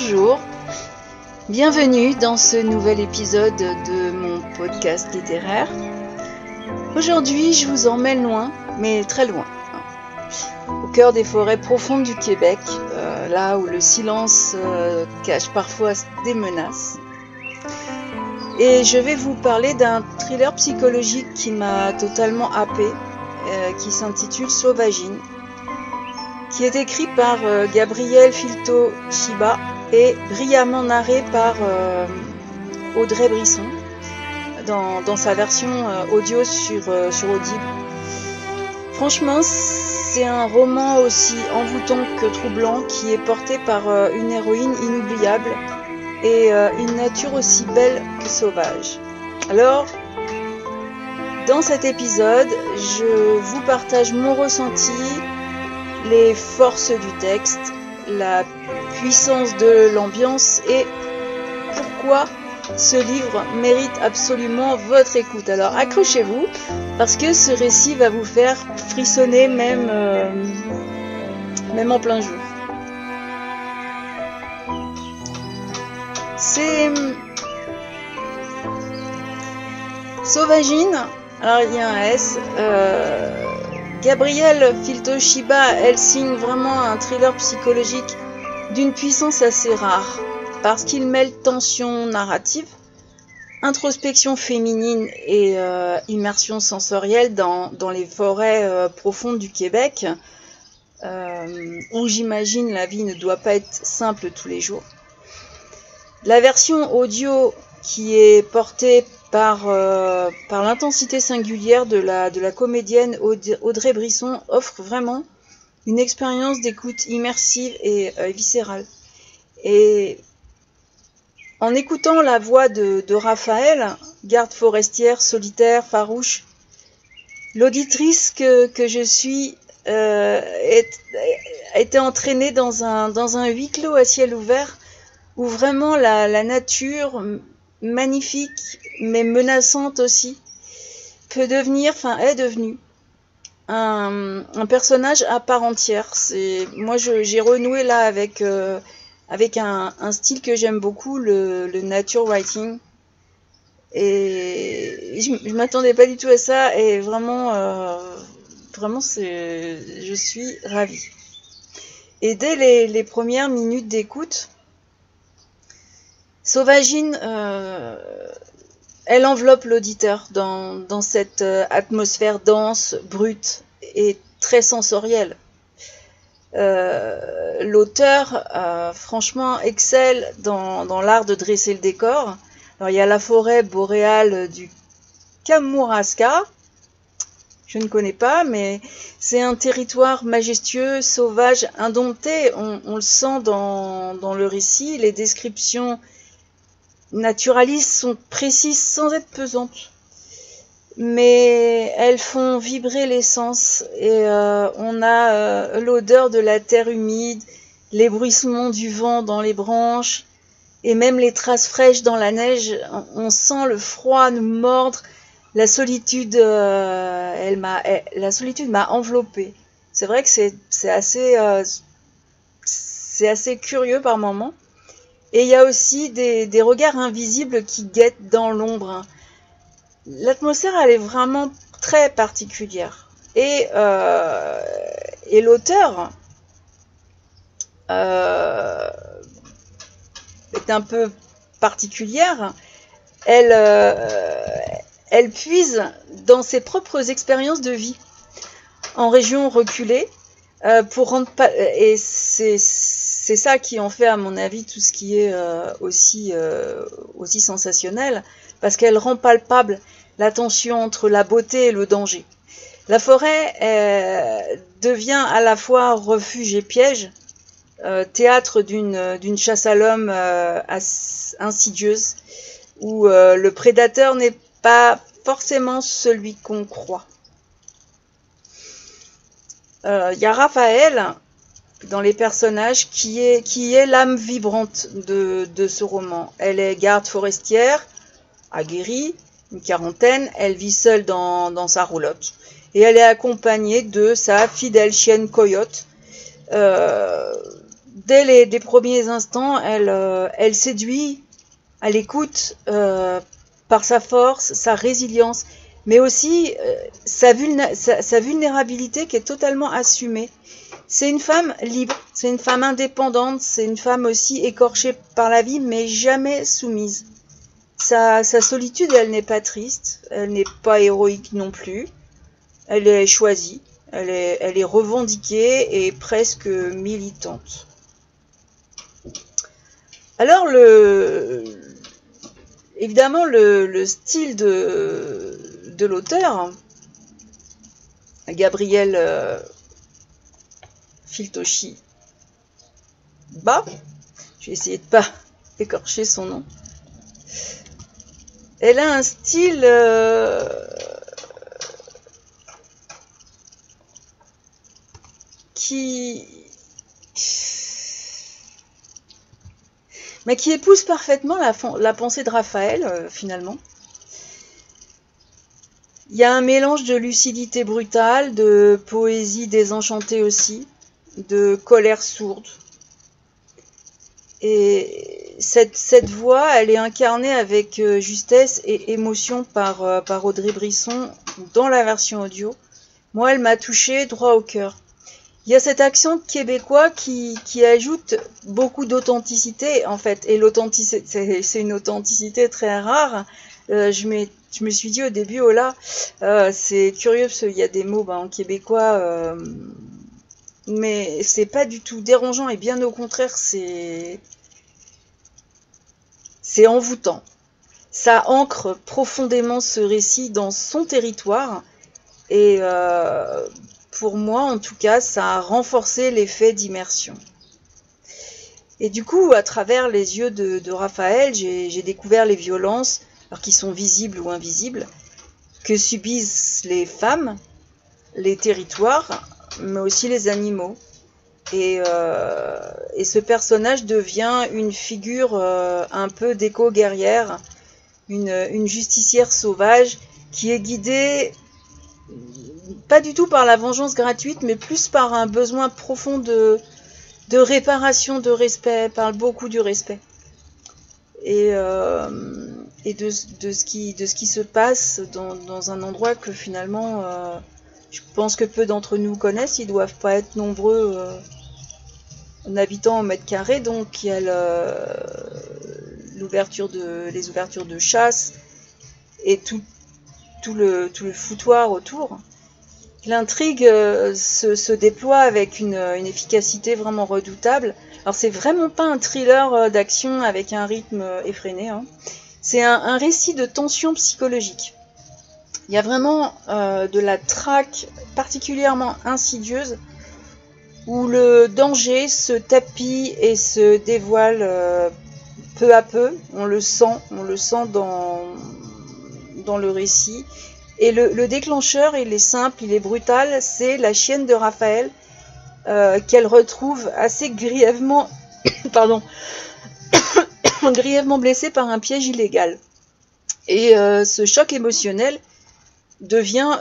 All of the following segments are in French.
Bonjour, bienvenue dans ce nouvel épisode de mon podcast littéraire. Aujourd'hui, je vous emmène loin, mais très loin, au cœur des forêts profondes du Québec, là où le silence cache parfois des menaces. Et je vais vous parler d'un thriller psychologique qui m'a totalement happée, qui s'intitule Sauvagine, qui est écrit par Gabriel Filto-Chiba et brillamment narré par Audrey Brisson dans sa version audio sur Audible. Franchement, c'est un roman aussi envoûtant que troublant qui est porté par une héroïne inoubliable et une nature aussi belle que sauvage. Alors, dans cet épisode, je vous partage mon ressenti, les forces du texte, la puissance de l'ambiance et pourquoi ce livre mérite absolument votre écoute. Alors accrochez-vous parce que ce récit va vous faire frissonner même en plein jour. C'est Sauvagine, alors il y a un S. Gabriel Filto-Chiba, elle signe vraiment un thriller psychologique d'une puissance assez rare, parce qu'il mêle tension narrative, introspection féminine et immersion sensorielle dans les forêts profondes du Québec, où j'imagine la vie ne doit pas être simple tous les jours. La version audio qui est portée par l'intensité singulière de la comédienne Audrey Brisson offre vraiment une expérience d'écoute immersive et viscérale. Et en écoutant la voix de Raphaël, garde forestière, solitaire, farouche, l'auditrice que je suis a été entraînée dans un huis clos à ciel ouvert où vraiment la nature magnifique mais menaçante aussi est devenue un personnage à part entière. Moi j'ai renoué là avec un style que j'aime beaucoup, le nature writing, et je m'attendais pas du tout à ça et vraiment je suis ravie. Et dès les premières minutes d'écoute, Sauvagine, elle enveloppe l'auditeur dans cette atmosphère dense, brute et très sensorielle. L'auteur, franchement, excelle dans l'art de dresser le décor. Alors, il y a la forêt boréale du Kamouraska. Je ne connais pas, mais c'est un territoire majestueux, sauvage, indompté. On le sent dans le récit. Les descriptions naturalistes sont précises sans être pesantes, mais elles font vibrer les sens et on a l'odeur de la terre humide, les bruissements du vent dans les branches et même les traces fraîches dans la neige. On sent le froid nous mordre. La solitude, la solitude m'a enveloppée. C'est vrai que c'est assez curieux par moments. Et il y a aussi des regards invisibles qui guettent dans l'ombre. L'atmosphère, elle est vraiment très particulière. Et l'auteur est un peu particulière. Elle puise dans ses propres expériences de vie en région reculée pour rendre et c'est ça qui en fait, à mon avis, tout ce qui est aussi sensationnel, parce qu'elle rend palpable la tension entre la beauté et le danger. La forêt devient à la fois refuge et piège, théâtre d'une chasse à l'homme insidieuse, où le prédateur n'est pas forcément celui qu'on croit. Il y a Raphaël dans les personnages qui est l'âme vibrante de ce roman. Elle est garde forestière, aguerrie, une quarantaine, elle vit seule dans sa roulotte et elle est accompagnée de sa fidèle chienne Coyote, dès les premiers instants, elle séduit à l'écoute par sa force, sa résilience, mais aussi sa vulnérabilité qui est totalement assumée. C'est une femme libre, c'est une femme indépendante, c'est une femme aussi écorchée par la vie, mais jamais soumise. Sa solitude, elle n'est pas triste, elle n'est pas héroïque non plus, elle est choisie, elle est revendiquée et presque militante. Alors, évidemment, le style de l'auteur, Gabriel Filtoshi Ba, je vais essayer de pas écorcher son nom. Elle a un style qui épouse parfaitement la pensée de Raphaël, finalement. Il y a un mélange de lucidité brutale, de poésie désenchantée aussi, de colère sourde. Et cette voix, elle est incarnée avec justesse et émotion par Audrey Brisson dans la version audio. Moi, elle m'a touchée droit au cœur. Il y a cet accent québécois qui ajoute beaucoup d'authenticité, en fait. Et l'authenticité, c'est une authenticité très rare. Je me suis dit au début, oh là, c'est curieux parce qu'il y a des mots en québécois, mais c'est pas du tout dérangeant et bien au contraire, c'est envoûtant. Ça ancre profondément ce récit dans son territoire et pour moi, en tout cas, ça a renforcé l'effet d'immersion. Et du coup, à travers les yeux de Raphaël, j'ai découvert les violences, alors qui sont visibles ou invisibles, que subissent les femmes, les territoires, mais aussi les animaux. Et ce personnage devient une figure un peu d'éco-guerrière, une justicière sauvage qui est guidée pas du tout par la vengeance gratuite, mais plus par un besoin profond de réparation, de respect. Elle parle beaucoup du respect. Et de ce qui se passe dans un endroit que finalement, je pense que peu d'entre nous connaissent. Ils doivent pas être nombreux en habitants au mètre carré. Donc il y a les ouvertures de chasse et tout le foutoir autour. L'intrigue se déploie avec une efficacité vraiment redoutable. Alors c'est vraiment pas un thriller d'action avec un rythme effréné, hein. C'est un récit de tension psychologique. Il y a vraiment de la traque particulièrement insidieuse où le danger se tapit et se dévoile peu à peu. On le sent dans le récit. Et le déclencheur, il est simple, il est brutal, c'est la chienne de Raphaël qu'elle retrouve assez grièvement, grièvement blessée par un piège illégal. Et ce choc émotionnel devient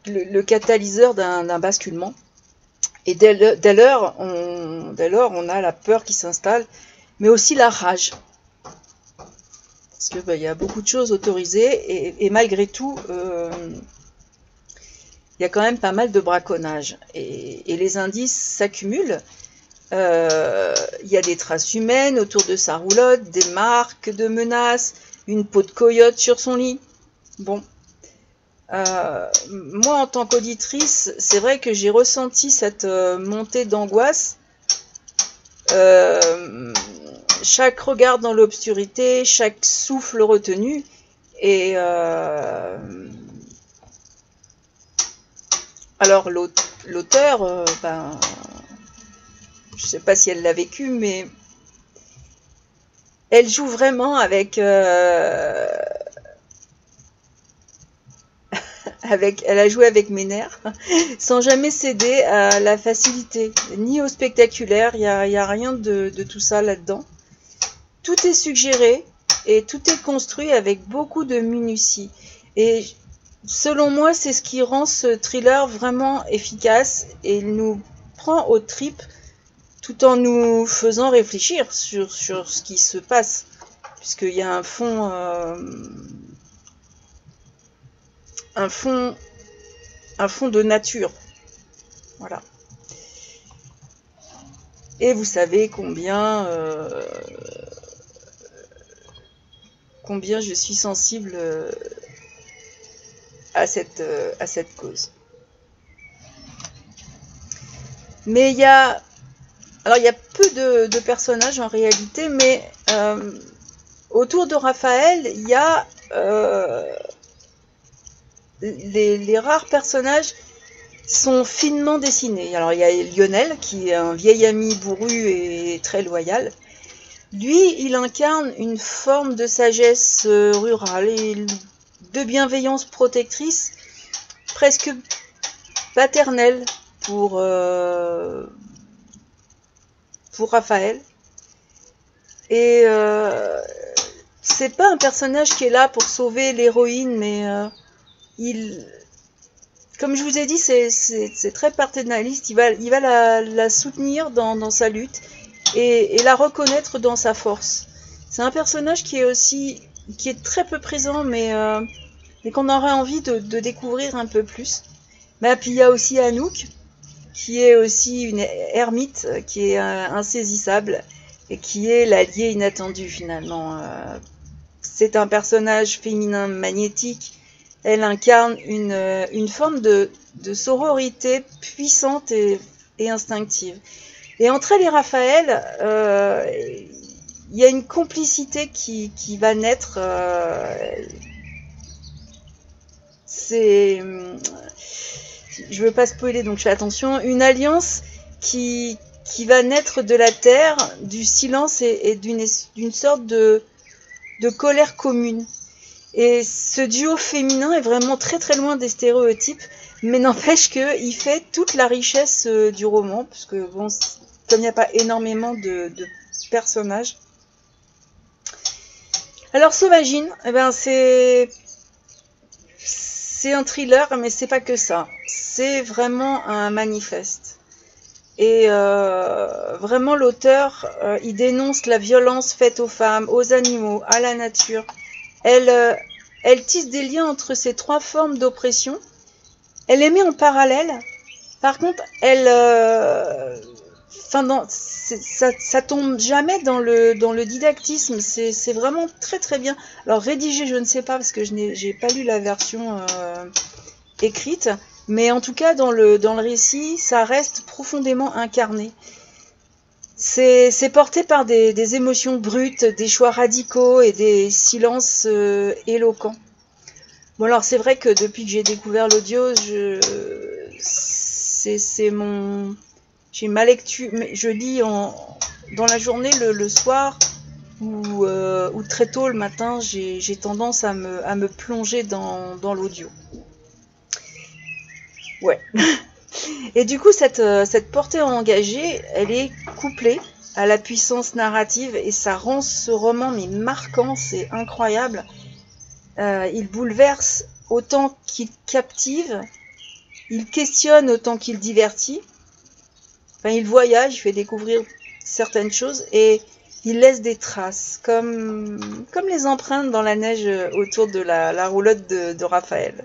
le catalyseur d'un basculement. Et dès lors, on a la peur qui s'installe, mais aussi la rage. Parce que y a beaucoup de choses autorisées et malgré tout, il y a quand même pas mal de braconnage. Et les indices s'accumulent. Il y a des traces humaines autour de sa roulotte, des marques de menaces, une peau de coyote sur son lit. Bon. Moi, en tant qu'auditrice, c'est vrai que j'ai ressenti cette montée d'angoisse. Chaque regard dans l'obscurité, chaque souffle retenu, et alors l'auteur, je sais pas si elle l'a vécu, mais elle joue vraiment avec elle a joué avec mes nerfs, sans jamais céder à la facilité, ni au spectaculaire. Il y a rien de tout ça là-dedans. Tout est suggéré et tout est construit avec beaucoup de minutie. Et selon moi, c'est ce qui rend ce thriller vraiment efficace et il nous prend aux tripes tout en nous faisant réfléchir sur ce qui se passe, puisqu'il y a un fond de nature. Voilà. Et vous savez combien je suis sensible à cette cause. Mais il y a peu de personnages en réalité, mais autour de Raphaël, il y a les rares personnages sont finement dessinés. Alors il y a Lionel, qui est un vieil ami bourru et très loyal. Lui, il incarne une forme de sagesse rurale et de bienveillance protectrice, presque paternelle pour Raphaël. Et c'est pas un personnage qui est là pour sauver l'héroïne, mais comme je vous ai dit, c'est très paternaliste. Il va la soutenir dans sa lutte et la reconnaître dans sa force. C'est un personnage qui est très peu présent, mais qu'on aurait envie de découvrir un peu plus. Mais puis il y a aussi Anouk, qui est aussi une ermite, qui est insaisissable et qui est l'allié inattendu finalement. C'est un personnage féminin magnétique. Elle incarne une forme de sororité puissante et instinctive. Et entre elle et Raphaël, il y a une complicité qui va naître. Je veux pas spoiler, donc je fais attention. Une alliance qui va naître de la terre, du silence et d'une sorte de colère commune. Et ce duo féminin est vraiment très très loin des stéréotypes, mais n'empêche qu'il fait toute la richesse du roman, parce que bon, comme il n'y a pas énormément de personnages. Alors Sauvagine, eh ben c'est un thriller, mais c'est pas que ça. C'est vraiment un manifeste. Et vraiment l'auteur, il dénonce la violence faite aux femmes, aux animaux, à la nature. Elle tisse des liens entre ces trois formes d'oppression. Elle les met en parallèle. Par contre, ça tombe jamais dans le didactisme. C'est vraiment très très bien. Alors rédigé, je ne sais pas parce que j'ai pas lu la version écrite, mais en tout cas dans le récit, ça reste profondément incarné. C'est porté par des émotions brutes, des choix radicaux et des silences éloquents. Bon alors c'est vrai que depuis que j'ai découvert l'audio, j'ai ma lecture, je lis dans la journée, le soir ou très tôt le matin, j'ai tendance à me plonger dans l'audio. Ouais. Et du coup, cette portée engagée, elle est couplée à la puissance narrative et ça rend ce roman mais marquant, c'est incroyable. Il bouleverse autant qu'il captive, il questionne autant qu'il divertit. Enfin, il voyage, il fait découvrir certaines choses et il laisse des traces, comme les empreintes dans la neige autour de la roulotte de Raphaël.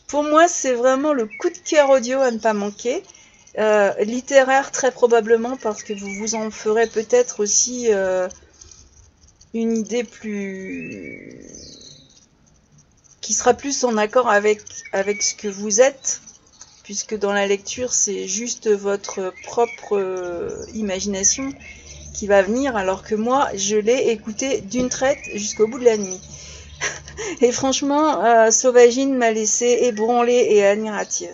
Pour moi, c'est vraiment le coup de cœur audio à ne pas manquer. Littéraire, très probablement, parce que vous vous en ferez peut-être aussi une idée qui sera plus en accord avec ce que vous êtes, puisque dans la lecture, c'est juste votre propre imagination qui va venir, alors que moi, je l'ai écouté d'une traite jusqu'au bout de la nuit. Et franchement, Sauvagine m'a laissé ébranlée et admirative.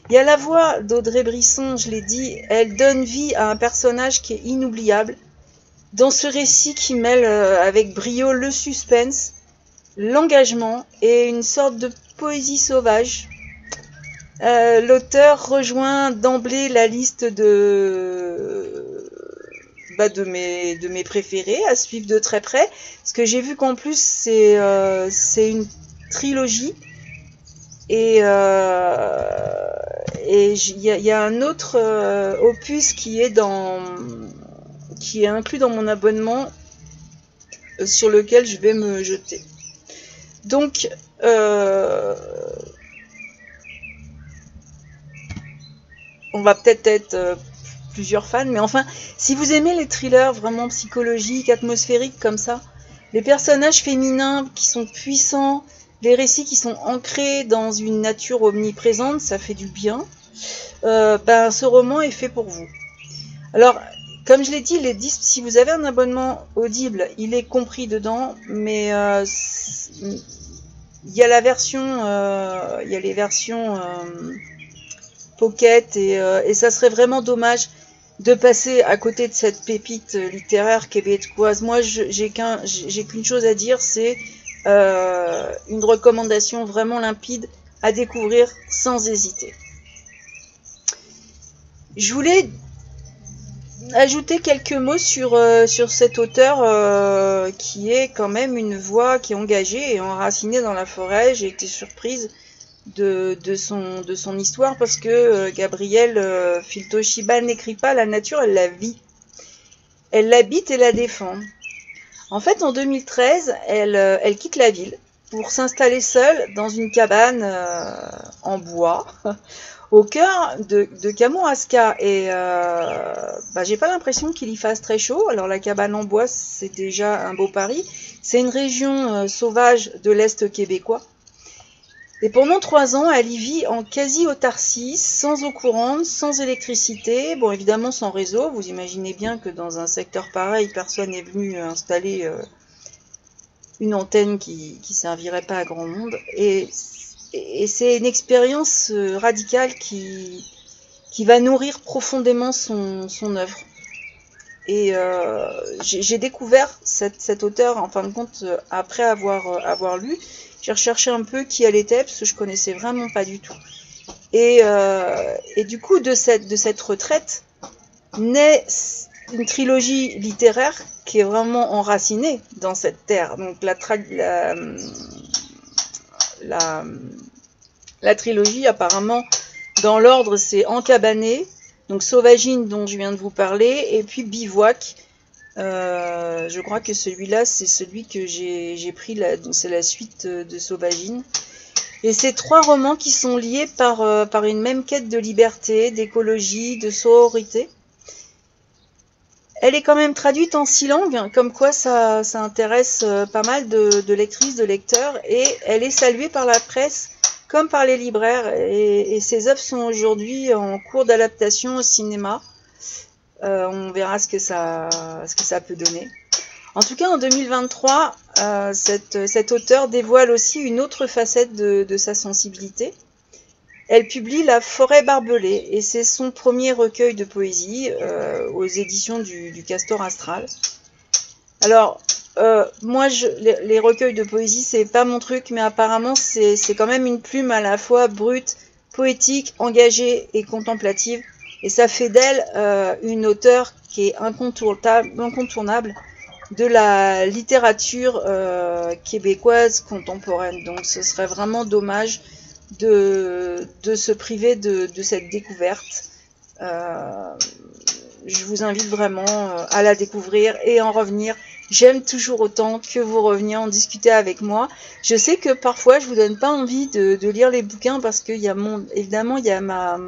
Il y a la voix d'Audrey Brisson, je l'ai dit, elle donne vie à un personnage qui est inoubliable. Dans ce récit qui mêle avec brio le suspense, l'engagement et une sorte de poésie sauvage. L'auteur rejoint d'emblée la liste de mes préférés à suivre de très près, parce que j'ai vu qu'en plus c'est une trilogie et y a un autre opus qui est inclus dans mon abonnement sur lequel je vais me jeter. Donc, on va peut-être être plusieurs fans, mais enfin, si vous aimez les thrillers vraiment psychologiques, atmosphériques comme ça, les personnages féminins qui sont puissants, les récits qui sont ancrés dans une nature omniprésente, ça fait du bien. Ce roman est fait pour vous. Alors, comme je l'ai dit, si vous avez un abonnement Audible, il est compris dedans, mais il y a la version, il y a les versions Pocket et ça serait vraiment dommage de passer à côté de cette pépite littéraire québécoise. Moi, j'ai qu'une chose à dire, c'est une recommandation vraiment limpide à découvrir sans hésiter. Je voulais ajouter quelques mots sur cet auteur qui est quand même une voix qui est engagée et enracinée dans la forêt. J'ai été surprise de son histoire parce que Gabrielle Filtoshiba n'écrit pas la nature, elle la vit. Elle l'habite et la défend. En fait, en 2013, elle quitte la ville pour s'installer seule dans une cabane en bois au cœur de Kamouraska. Et j'ai pas l'impression qu'il y fasse très chaud. Alors la cabane en bois, c'est déjà un beau pari. C'est une région sauvage de l'Est québécois. Et pendant 3 ans, elle y vit en quasi-autarcie, sans eau courante, sans électricité, bon évidemment sans réseau. Vous imaginez bien que dans un secteur pareil, personne n'est venu installer une antenne qui servirait pas à grand monde. Et c'est une expérience radicale qui va nourrir profondément son œuvre. Et j'ai découvert cet auteur, en fin de compte, après avoir lu. J'ai recherché un peu qui elle était, parce que je connaissais vraiment pas du tout. Et du coup, de cette retraite, naît une trilogie littéraire qui est vraiment enracinée dans cette terre. Donc la trilogie, apparemment, dans l'ordre, c'est Encabané, donc Sauvagine, dont je viens de vous parler, et puis Bivouac. Je crois que celui-là, c'est celui que j'ai pris, donc c'est la suite de Sauvagine. Et c'est 3 romans qui sont liés par une même quête de liberté, d'écologie, de sororité. Elle est quand même traduite en 6 langues, comme quoi ça intéresse pas mal de lectrices, de lecteurs, et elle est saluée par la presse comme par les libraires, et ses œuvres sont aujourd'hui en cours d'adaptation au cinéma. On verra ce que ça peut donner. En tout cas, en 2023, cet auteur dévoile aussi une autre facette de sa sensibilité. Elle publie La Forêt barbelée, et c'est son premier recueil de poésie aux éditions du Castor Astral. Alors, moi, les recueils de poésie, c'est pas mon truc, mais apparemment, c'est quand même une plume à la fois brute, poétique, engagée et contemplative. Et ça fait d'elle une auteure qui est incontournable de la littérature québécoise contemporaine. Donc ce serait vraiment dommage de se priver de cette découverte. Je vous invite vraiment à la découvrir et en revenir. J'aime toujours autant que vous reveniez en discuter avec moi. Je sais que parfois je vous donne pas envie de lire les bouquins parce qu'il y a évidemment il y a ma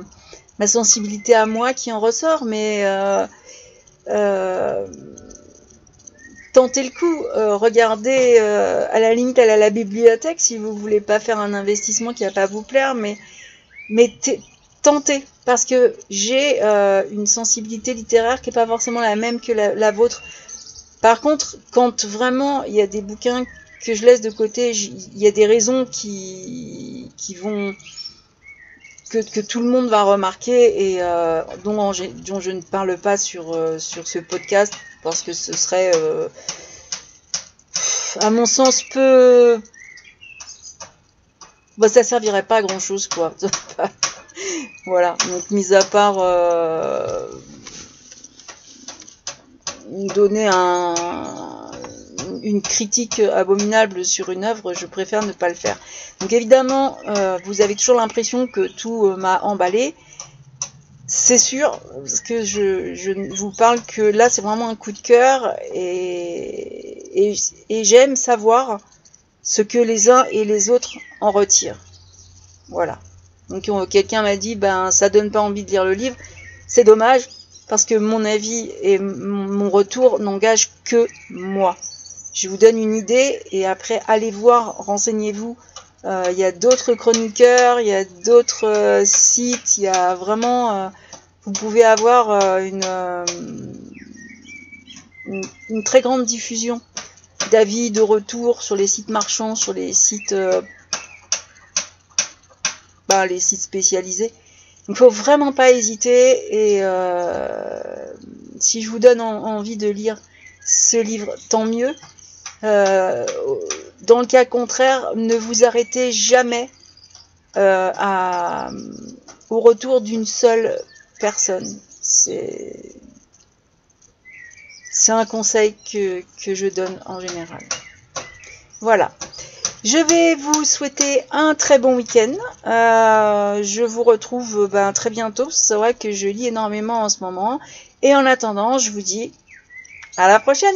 sensibilité à moi qui en ressort, mais tentez le coup, regardez à la limite à la bibliothèque si vous voulez pas faire un investissement qui va pas vous plaire, mais tentez, parce que j'ai une sensibilité littéraire qui est pas forcément la même que la vôtre. Par contre, quand vraiment il y a des bouquins que je laisse de côté, il y a des raisons qui vont que tout le monde va remarquer et dont je ne parle pas sur ce podcast parce que ce serait à mon sens ça servirait pas à grand chose quoi. Voilà, donc mis à part donner une critique abominable sur une œuvre, je préfère ne pas le faire. Donc évidemment, vous avez toujours l'impression que tout m'a emballé. C'est sûr, parce que je vous parle que là, c'est vraiment un coup de cœur et j'aime savoir ce que les uns et les autres en retirent. Voilà. Donc quelqu'un m'a dit, ben ça donne pas envie de lire le livre. C'est dommage, parce que mon avis et mon retour n'engagent que moi. Je vous donne une idée et après allez voir, renseignez-vous. Il y a d'autres chroniqueurs, il y a d'autres sites, il y a vraiment... vous pouvez avoir une très grande diffusion d'avis, de retours sur les sites marchands, sur les sites... les sites spécialisés. Il ne faut vraiment pas hésiter et si je vous donne envie de lire ce livre, tant mieux. Dans le cas contraire, ne vous arrêtez jamais au retour d'une seule personne. C'est un conseil que je donne en général. Voilà. Je vais vous souhaiter un très bon week-end. Je vous retrouve très bientôt. C'est vrai que je lis énormément en ce moment. Et en attendant, je vous dis à la prochaine.